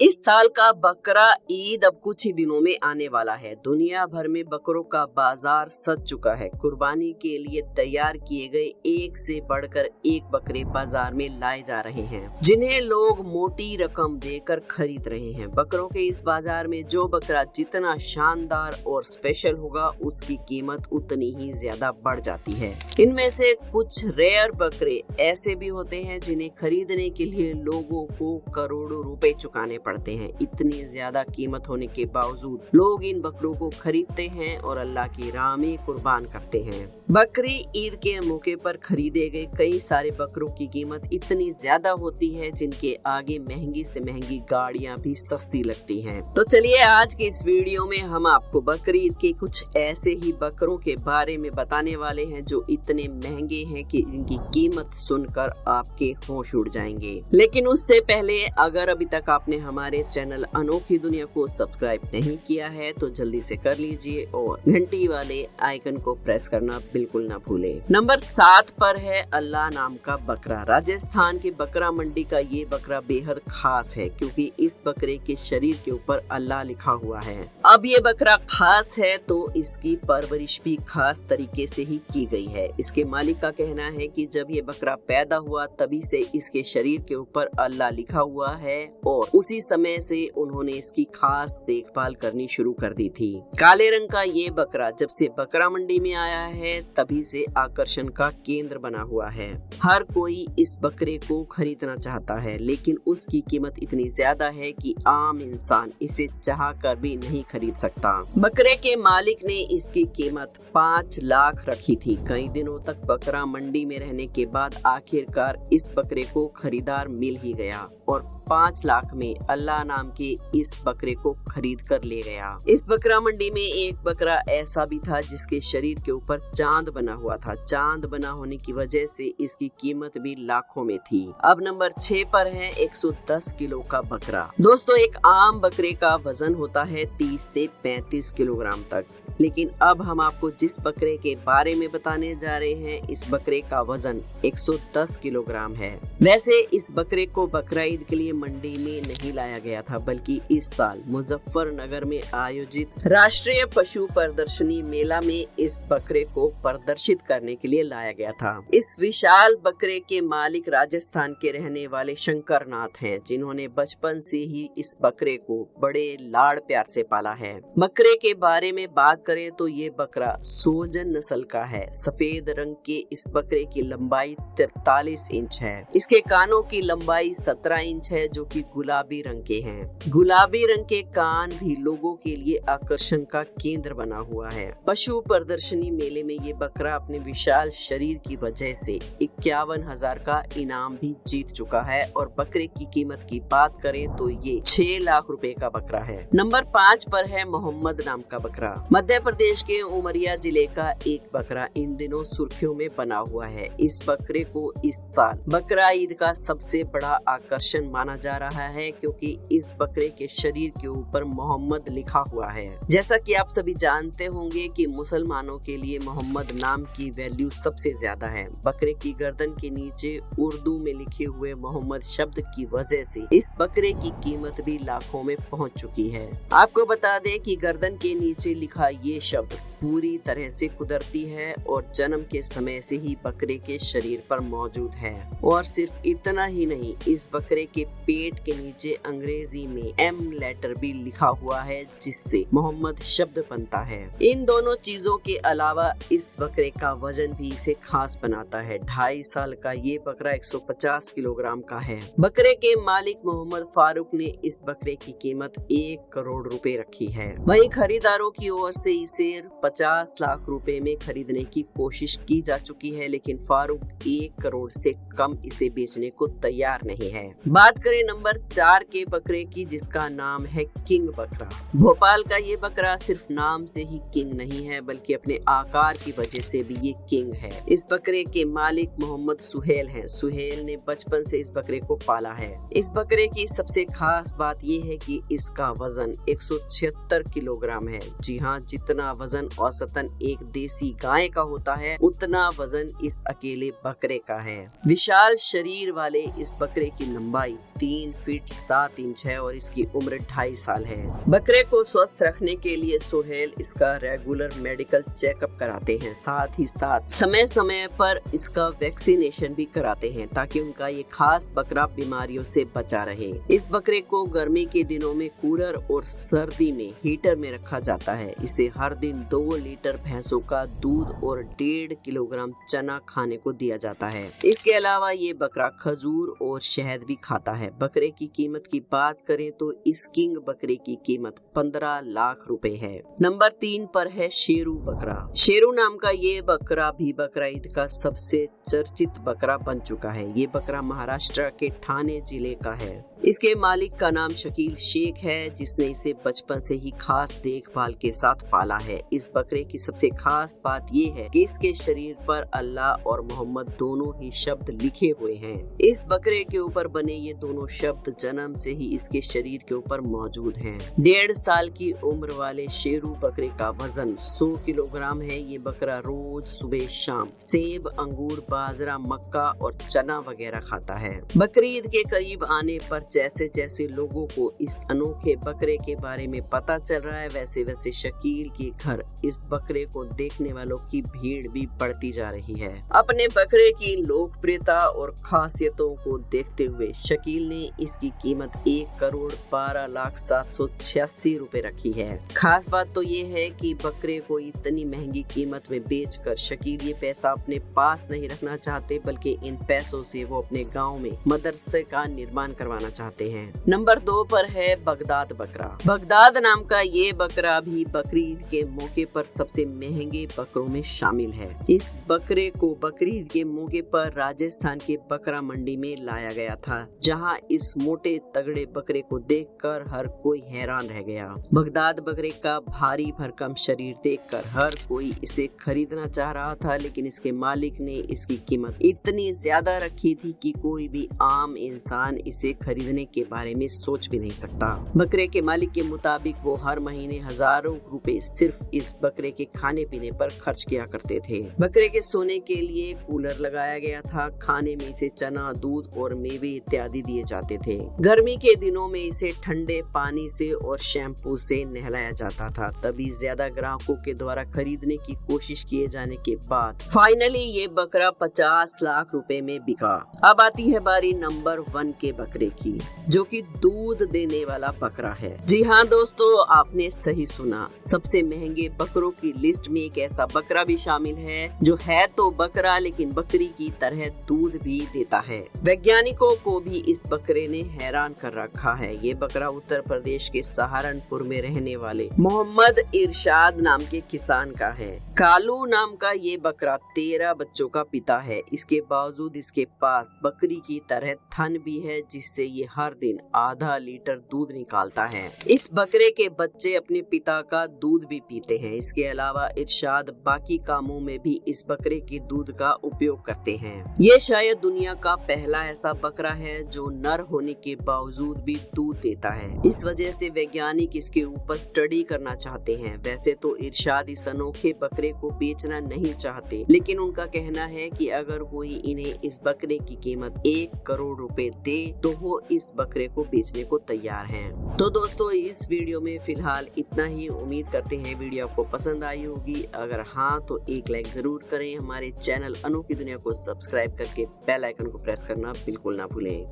इस साल का बकरा ईद अब कुछ ही दिनों में आने वाला है। दुनिया भर में बकरों का बाजार सज चुका है। कुर्बानी के लिए तैयार किए गए एक से बढ़कर एक बकरे बाजार में लाए जा रहे हैं, जिन्हें लोग मोटी रकम देकर खरीद रहे हैं। बकरों के इस बाजार में जो बकरा जितना शानदार और स्पेशल होगा, उसकी कीमत उतनी ही ज्यादा बढ़ जाती है। इनमें से कुछ रेयर बकरे ऐसे भी होते हैं जिन्हें खरीदने के लिए लोगों को करोड़ों रुपए चुकाने पड़ते हैं। इतनी ज्यादा कीमत होने के बावजूद लोग इन बकरों को खरीदते हैं और अल्लाह की राह में कुर्बान करते हैं। बकरी ईद के मौके पर खरीदे गए कई सारे बकरों की कीमत इतनी ज्यादा होती है जिनके आगे महंगी से महंगी गाड़ियां भी सस्ती लगती हैं। तो चलिए आज के इस वीडियो में हम आपको बकरी ईद के कुछ ऐसे ही बकरों के बारे में बताने वाले हैं जो इतने महंगे हैं कि इनकी कीमत सुनकर आपके होश उड़ जाएंगे। लेकिन उससे पहले अगर अभी तक आपने हमारे चैनल अनोखी दुनिया को सब्सक्राइब नहीं किया है तो जल्दी से कर लीजिए और घंटी वाले आइकन को प्रेस करना बिल्कुल ना भूलें। नंबर 7 पर है अल्लाह नाम का बकरा। राजस्थान की बकरा मंडी का ये बकरा बेहद खास है क्योंकि इस बकरे के शरीर के ऊपर अल्लाह लिखा हुआ है। अब ये बकरा खास है तो इसकी परवरिश भी खास तरीके से ही की गई है। इसके मालिक का कहना है कि जब ये बकरा पैदा हुआ तभी से इसके शरीर के ऊपर अल्लाह लिखा हुआ है और उसी समय से उन्होंने इसकी खास देखभाल करनी शुरू कर दी थी। काले रंग का ये बकरा जब से बकरा मंडी में आया है तभी से आकर्षण का केंद्र बना हुआ है। हर कोई इस बकरे को खरीदना चाहता है, लेकिन उसकी कीमत इतनी ज्यादा है कि आम इंसान इसे चाह कर भी नहीं खरीद सकता। बकरे के मालिक ने इसकी कीमत 5 लाख रखी थी। कई दिनों तक बकरा मंडी में रहने के बाद आखिरकार इस बकरे को खरीदार मिल ही गया और 5 लाख में अल्लाह नाम के इस बकरे को खरीद कर ले गया। इस बकरा मंडी में एक बकरा ऐसा भी था जिसके शरीर के ऊपर चांद बना हुआ था। चांद बना होने की वजह से इसकी कीमत भी लाखों में थी। अब नंबर 6 पर है 110 किलो का बकरा। दोस्तों, एक आम बकरे का वजन होता है 30 से 35 किलोग्राम तक, लेकिन अब हम आपको जिस बकरे के बारे में बताने जा रहे हैं, इस बकरे का वजन 110 किलोग्राम है। वैसे इस बकरे को बकरा ईद के लिए मंडी में नहीं लाया गया था, बल्कि इस साल मुजफ्फरनगर में आयोजित राष्ट्रीय पशु प्रदर्शनी मेला में इस बकरे को प्रदर्शित करने के लिए लाया गया था। इस विशाल बकरे के मालिक राजस्थान के रहने वाले शंकर नाथ हैं, जिन्होंने बचपन से ही इस बकरे को बड़े लाड़ प्यार से पाला है। बकरे के बारे में बात करें तो ये बकरा सोजन नस्ल का है। सफेद रंग के इस बकरे की लंबाई 43 इंच है। इसके कानों की लंबाई 17 इंच है जो कि गुलाबी रंग के हैं। गुलाबी रंग के कान भी लोगों के लिए आकर्षण का केंद्र बना हुआ है। पशु प्रदर्शनी मेले में ये बकरा अपने विशाल शरीर की वजह से 51,000 का इनाम भी जीत चुका है और बकरे की कीमत की बात करें तो ये 6 लाख रुपए का बकरा है। नंबर 5 पर है मोहम्मद नाम का बकरा। मध्य प्रदेश के उमरिया जिले का एक बकरा इन दिनों सुर्खियों में बना हुआ है। इस बकरे को इस साल बकरा ईद का सबसे बड़ा आकर्षण माना जा रहा है क्योंकि इस बकरे के शरीर के ऊपर मोहम्मद लिखा हुआ है। जैसा कि आप सभी जानते होंगे कि मुसलमानों के लिए मोहम्मद नाम की वैल्यू सबसे ज्यादा है। बकरे की गर्दन के नीचे उर्दू में लिखे हुए मोहम्मद शब्द की वजह से इस बकरे की कीमत भी लाखों में पहुंच चुकी है। आपको बता दें कि गर्दन के नीचे लिखा ये शब्द पूरी तरह से कुदरती है और जन्म के समय से ही बकरे के शरीर पर मौजूद है। और सिर्फ इतना ही नहीं, इस बकरे के पेट के नीचे अंग्रेजी में एम लेटर भी लिखा हुआ है जिससे मोहम्मद शब्द बनता है। इन दोनों चीजों के अलावा इस बकरे का वजन भी इसे खास बनाता है। 2.5 साल का ये बकरा 150 किलोग्राम का है। बकरे के मालिक मोहम्मद फारूक ने इस बकरे की कीमत 1 करोड़ रुपए रखी है। वहीं खरीदारों की ओर से इसे 50 लाख रुपए में खरीदने की कोशिश की जा चुकी है, लेकिन फारूक 1 करोड़ से कम इसे बेचने को तैयार नहीं है। बात करें नंबर 4 के बकरे की, जिसका नाम है किंग बकरा। भोपाल का ये बकरा सिर्फ नाम से ही किंग नहीं है बल्कि अपने आकार की वजह से भी ये किंग है। इस बकरे के मालिक मोहम्मद सुहेल हैं। सुहेल ने बचपन से इस बकरे को पाला है। इस बकरे की सबसे खास बात ये है कि इसका वजन 176 किलोग्राम है। जी हाँ, जितना वजन औसतन एक देसी गाय का होता है, उतना वजन इस अकेले बकरे का है। विशाल शरीर वाले इस बकरे की लंबाई 3 फीट 7 इंच है और इसकी उम्र 2.5 साल है। बकरे को स्वस्थ रखने के लिए सोहेल इसका रेगुलर मेडिकल चेकअप कराते हैं, साथ ही साथ समय समय पर इसका वैक्सीनेशन भी कराते हैं ताकि उनका ये खास बकरा बीमारियों से बचा रहे। इस बकरे को गर्मी के दिनों में कूलर और सर्दी में हीटर में रखा जाता है। इसे हर दिन 2 लीटर भैंसों का दूध और 1.5 किलोग्राम चना खाने को दिया जाता है। इसके अलावा ये बकरा खजूर और शहद भी खाता है। बकरे की कीमत की बात करें तो इस किंग बकरे की कीमत 15 लाख रुपए है। नंबर 3 पर है शेरू बकरा। शेरू नाम का ये बकरा भी बकरा ईद का सबसे चर्चित बकरा बन चुका है। ये बकरा महाराष्ट्र के ठाणे जिले का है। इसके मालिक का नाम शकील शेख है, जिसने इसे बचपन से ही खास देखभाल के साथ पाला है। इस बकरे की सबसे खास बात ये है कि इसके शरीर पर अल्लाह और मोहम्मद दोनों ही शब्द लिखे हुए हैं। इस बकरे के ऊपर बने ये दोनों शब्द जन्म से ही इसके शरीर के ऊपर मौजूद हैं। 1.5 साल की उम्र वाले शेरू बकरे का वजन 100 किलोग्राम है। ये बकरा रोज सुबह शाम सेब, अंगूर, बाजरा, मक्का और चना वगैरह खाता है। बकरी ईद के करीब आने पर जैसे जैसे लोगों को इस अनोखे बकरे के बारे में पता चल रहा है, वैसे वैसे शकील के घर इस बकरे को देखने वालों की भीड़ भी बढ़ती जा रही है। अपने बकरे की लोकप्रियता और खासियतों को देखते हुए शकील ने इसकी कीमत 1,12,786 रुपए रखी है। खास बात तो ये है कि बकरे को इतनी महंगी कीमत में बेचकर शकील ये पैसा अपने पास नहीं रखना चाहते, बल्कि इन पैसों से वो अपने गांव में मदरसे का निर्माण करवाना चाहते हैं। नंबर 2 पर है बगदाद बकरा। बगदाद नाम का ये बकरा भी बकरीद के मौके पर सबसे महंगे बकरों में शामिल है। इस बकरे को बकरीद के मौके पर राजस्थान के बकरा मंडी में लाया गया था, जहां इस मोटे तगड़े बकरे को देखकर हर कोई हैरान रह गया। बगदाद बकरे का भारी भरकम शरीर देखकर हर कोई इसे खरीदना चाह रहा था, लेकिन इसके मालिक ने इसकी कीमत इतनी ज्यादा रखी थी कि कोई भी आम इंसान इसे खरीदने के बारे में सोच भी नहीं सकता। बकरे के मालिक के मुताबिक वो हर महीने हजारों रुपए सिर्फ इस बकरे के खाने पीने पर खर्च किया करते थे। बकरे के सोने के लिए कूलर लगाया गया था। खाने में इसे चना, दूध और मेवे इत्यादि दिए जाते थे। गर्मी के दिनों में इसे ठंडे पानी से और शैम्पू से नहलाया जाता था। तभी ज्यादा ग्राहकों के द्वारा खरीदने की कोशिश किए जाने के बाद फाइनली ये बकरा 50 लाख रुपए में बिका। अब आती है बारी नंबर 1 के बकरे की, जो कि दूध देने वाला बकरा है। जी हाँ दोस्तों, आपने सही सुना। सबसे महंगे बकरों की लिस्ट में एक ऐसा बकरा भी शामिल है जो है तो बकरा लेकिन बकरी की तरह दूध भी देता है। वैज्ञानिकों को भी इस बकरे ने हैरान कर रखा है। ये बकरा उत्तर प्रदेश के सहारनपुर में रहने वाले मोहम्मद इरशाद नाम के किसान का है। कालू नाम का ये बकरा 13 बच्चों का पिता है। इसके बावजूद इसके पास बकरी की तरह थन भी है, जिससे ये हर दिन आधा लीटर दूध निकालता है। इस बकरे के बच्चे अपने पिता का दूध भी पीते हैं। इसके अलावा इरशाद बाकी कामों में भी इस बकरे के दूध का उपयोग करते हैं। ये शायद दुनिया का पहला ऐसा बकरा है जो नर होने के बावजूद भी दूध देता है। इस वजह से वैज्ञानिक इसके ऊपर स्टडी करना चाहते हैं। वैसे तो इरशाद इस अनोखे बकरे को बेचना नहीं चाहते, लेकिन उनका कहना है कि अगर कोई इन्हें इस बकरे की कीमत 1 करोड़ रुपए दे तो वो इस बकरे को बेचने को तैयार हैं। तो दोस्तों, इस वीडियो में फिलहाल इतना ही। उम्मीद करते हैं वीडियो आपको पसंद आई होगी। अगर हाँ तो एक लाइक जरूर करें। हमारे चैनल अनोखी दुनिया को सब्सक्राइब करके बेल आइकन को प्रेस करना बिल्कुल ना भूलें।